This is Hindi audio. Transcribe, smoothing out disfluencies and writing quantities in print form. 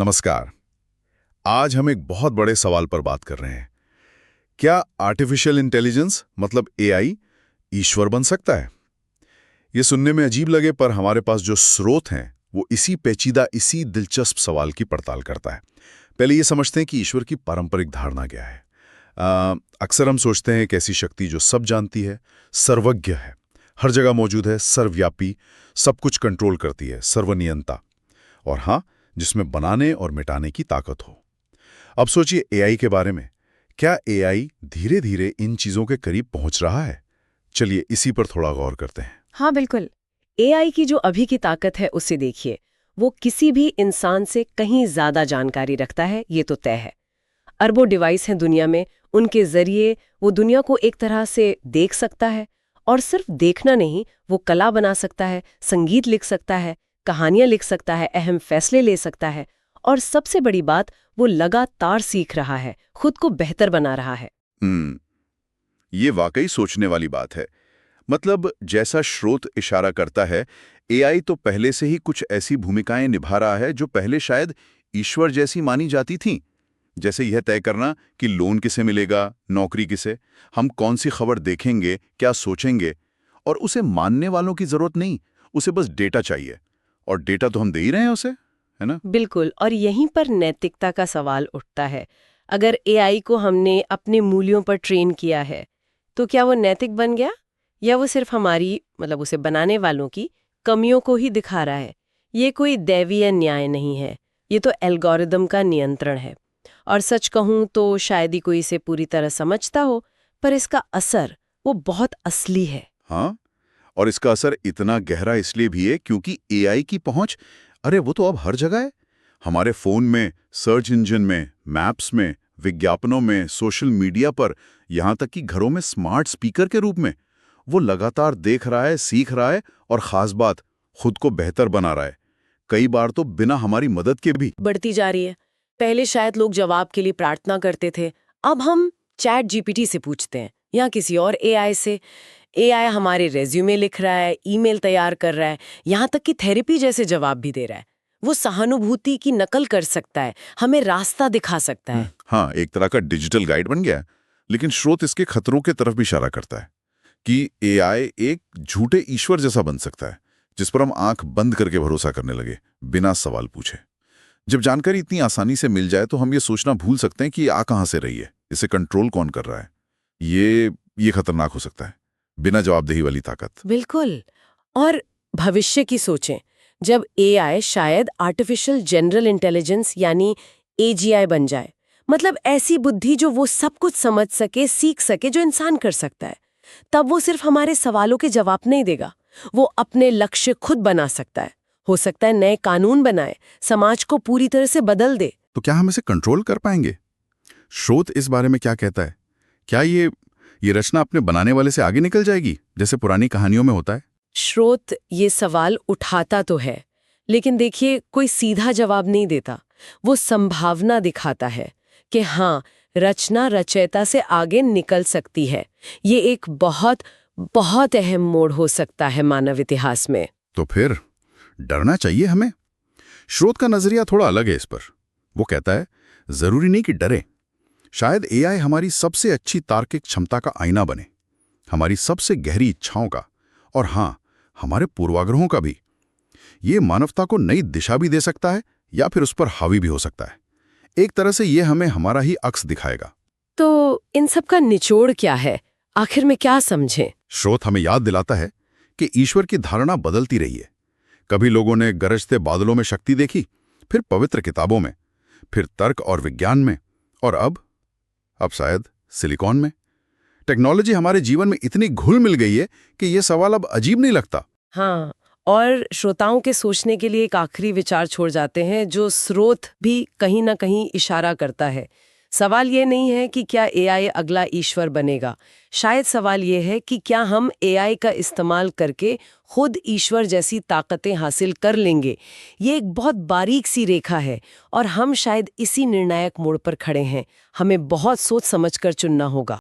नमस्कार। आज हम एक बहुत बड़े सवाल पर बात कर रहे हैं। क्या आर्टिफिशियल इंटेलिजेंस मतलब एआई ईश्वर बन सकता है? ये सुनने में अजीब लगे, पर हमारे पास जो स्रोत हैं वो इसी पेचीदा, इसी दिलचस्प सवाल की पड़ताल करता है। पहले ये समझते हैं कि ईश्वर की पारंपरिक धारणा क्या है। अक्सर हम सोचते हैं एक ऐसी शक्ति जो सब जानती है, सर्वज्ञ है, हर जगह मौजूद है, सर्वव्यापी, सब कुछ कंट्रोल करती है, सर्वनियंता, और हाँ, जिसमें बनाने और मिटाने की ताकत हो। अब सोचिए एआई के बारे में। क्या एआई धीरे धीरे इन चीजों के करीब पहुंच रहा है? चलिए इसी पर थोड़ा गौर करते हैं। हाँ बिल्कुल। एआई की जो अभी की ताकत है उसे देखिए। वो किसी भी इंसान से कहीं ज्यादा जानकारी रखता है, ये तो तय है। अरबों डिवाइस हैं दुनिया में, उनके जरिए वो दुनिया को एक तरह से देख सकता है। और सिर्फ देखना नहीं, वो कला बना सकता है, संगीत लिख सकता है, कहानियां लिख सकता है, अहम फैसले ले सकता है। और सबसे बड़ी बात, वो लगातार सीख रहा है, खुद को बेहतर बना रहा है। ये वाकई सोचने वाली बात है। मतलब जैसा स्रोत इशारा करता है, एआई तो पहले से ही कुछ ऐसी भूमिकाएं निभा रहा है जो पहले शायद ईश्वर जैसी मानी जाती थीं। जैसे यह तय करना कि लोन किसे मिलेगा, नौकरी किसे, हम कौन सी खबर देखेंगे, क्या सोचेंगे। और उसे मानने वालों की जरूरत नहीं, उसे बस डेटा चाहिए। और डेटा तो हम दे ही रहे हैं उसे, है ना? बिल्कुल। और यहीं पर नैतिकता का सवाल उठता है। अगर एआई को हमने अपने मूल्यों पर ट्रेन किया है, तो क्या वो नैतिक बन गया, या वो सिर्फ हमारी उसे बनाने वालों की कमियों को ही दिखा रहा है? ये कोई दैवीय न्याय नहीं है, ये तो एल्गोरिदम का नियंत्रण है। और सच कहूं तो शायद ही कोई इसे पूरी तरह समझता हो, पर इसका असर वो बहुत असली है। हाँ, और इसका असर इतना गहरा इसलिए भी है क्योंकि एआई की पहुंच, अरे वो तो अब हर जगह है। हमारे फोन में, सर्च इंजन में, मैप्स में, विज्ञापनों में, सोशल मीडिया पर, यहां तक कि घरों में स्मार्ट स्पीकर के रूप में। वो लगातार देख रहा है, सीख रहा है, और खास बात, खुद को बेहतर बना रहा है, कई बार तो बिना हमारी मदद के भी। बढ़ती जा रही है। पहले शायद लोग जवाब के लिए प्रार्थना करते थे, अब हम चैट जीपीटी से पूछते हैं या किसी और एआई से। एआई हमारे रेज्यूमे लिख रहा है, ईमेल तैयार कर रहा है, यहाँ तक कि थेरेपी जैसे जवाब भी दे रहा है। वो सहानुभूति की नकल कर सकता है, हमें रास्ता दिखा सकता है। हाँ, एक तरह का डिजिटल गाइड बन गया है। लेकिन स्रोत इसके खतरों की तरफ भी इशारा करता है कि एआई एक झूठे ईश्वर जैसा बन सकता है, जिस पर हम आंख बंद करके भरोसा करने लगे, बिना सवाल पूछे। जब जानकारी इतनी आसानी से मिल जाए तो हम ये सोचना भूल सकते हैं कि ये आ कहां से रही है, इसे कंट्रोल कौन कर रहा है। ये खतरनाक हो सकता है, बिना जवाबदेही वाली ताकत। बिल्कुल। और भविष्य की सोचें, जब एआई शायद आर्टिफिशियल जनरल इंटेलिजेंस यानी एजीआई बन जाए, मतलब ऐसी बुद्धि जो वो सब कुछ समझ सके, सीख सके, जो इंसान कर सकता है, तब वो सिर्फ हमारे सवालों के जवाब नहीं देगा, वो अपने लक्ष्य खुद बना सकता है। हो सकता है नए कानून बनाए, समाज को पूरी तरह से बदल दे। तो क्या हम इसे कंट्रोल कर पाएंगे? स्रोत इस बारे में क्या कहता है? क्या ये रचना अपने बनाने वाले से आगे निकल जाएगी, जैसे पुरानी कहानियों में होता है? स्रोत ये सवाल उठाता तो है, लेकिन देखिए कोई सीधा जवाब नहीं देता। वो संभावना दिखाता है कि हाँ, रचना रचयिता से आगे निकल सकती है। ये एक बहुत बहुत अहम मोड़ हो सकता है मानव इतिहास में। तो फिर डरना चाहिए हमें? स्रोत का नजरिया थोड़ा अलग है इस पर। वो कहता है, जरूरी नहीं कि डरे। शायद एआई हमारी सबसे अच्छी तार्किक क्षमता का आईना बने, हमारी सबसे गहरी इच्छाओं का, और हाँ, हमारे पूर्वाग्रहों का भी। ये मानवता को नई दिशा भी दे सकता है, या फिर उस पर हावी भी हो सकता है। एक तरह से ये हमें हमारा ही अक्स दिखाएगा। तो इन सब का निचोड़ क्या है? आखिर में क्या समझें? स्रोत हमें याद दिलाता है कि ईश्वर की धारणा बदलती रही है। कभी लोगों ने गरजते बादलों में शक्ति देखी, फिर पवित्र किताबों में, फिर तर्क और विज्ञान में, और अब शायद सिलिकॉन में। टेक्नोलॉजी हमारे जीवन में इतनी घुल मिल गई है कि यह सवाल अब अजीब नहीं लगता। हाँ, और श्रोताओं के सोचने के लिए एक आखिरी विचार छोड़ जाते हैं, जो स्रोत भी कहीं ना कहीं इशारा करता है। सवाल ये नहीं है कि क्या एआई अगला ईश्वर बनेगा। शायद सवाल ये है कि क्या हम एआई का इस्तेमाल करके खुद ईश्वर जैसी ताकतें हासिल कर लेंगे। ये एक बहुत बारीक सी रेखा है, और हम शायद इसी निर्णायक मोड़ पर खड़े हैं। हमें बहुत सोच समझकर चुनना होगा।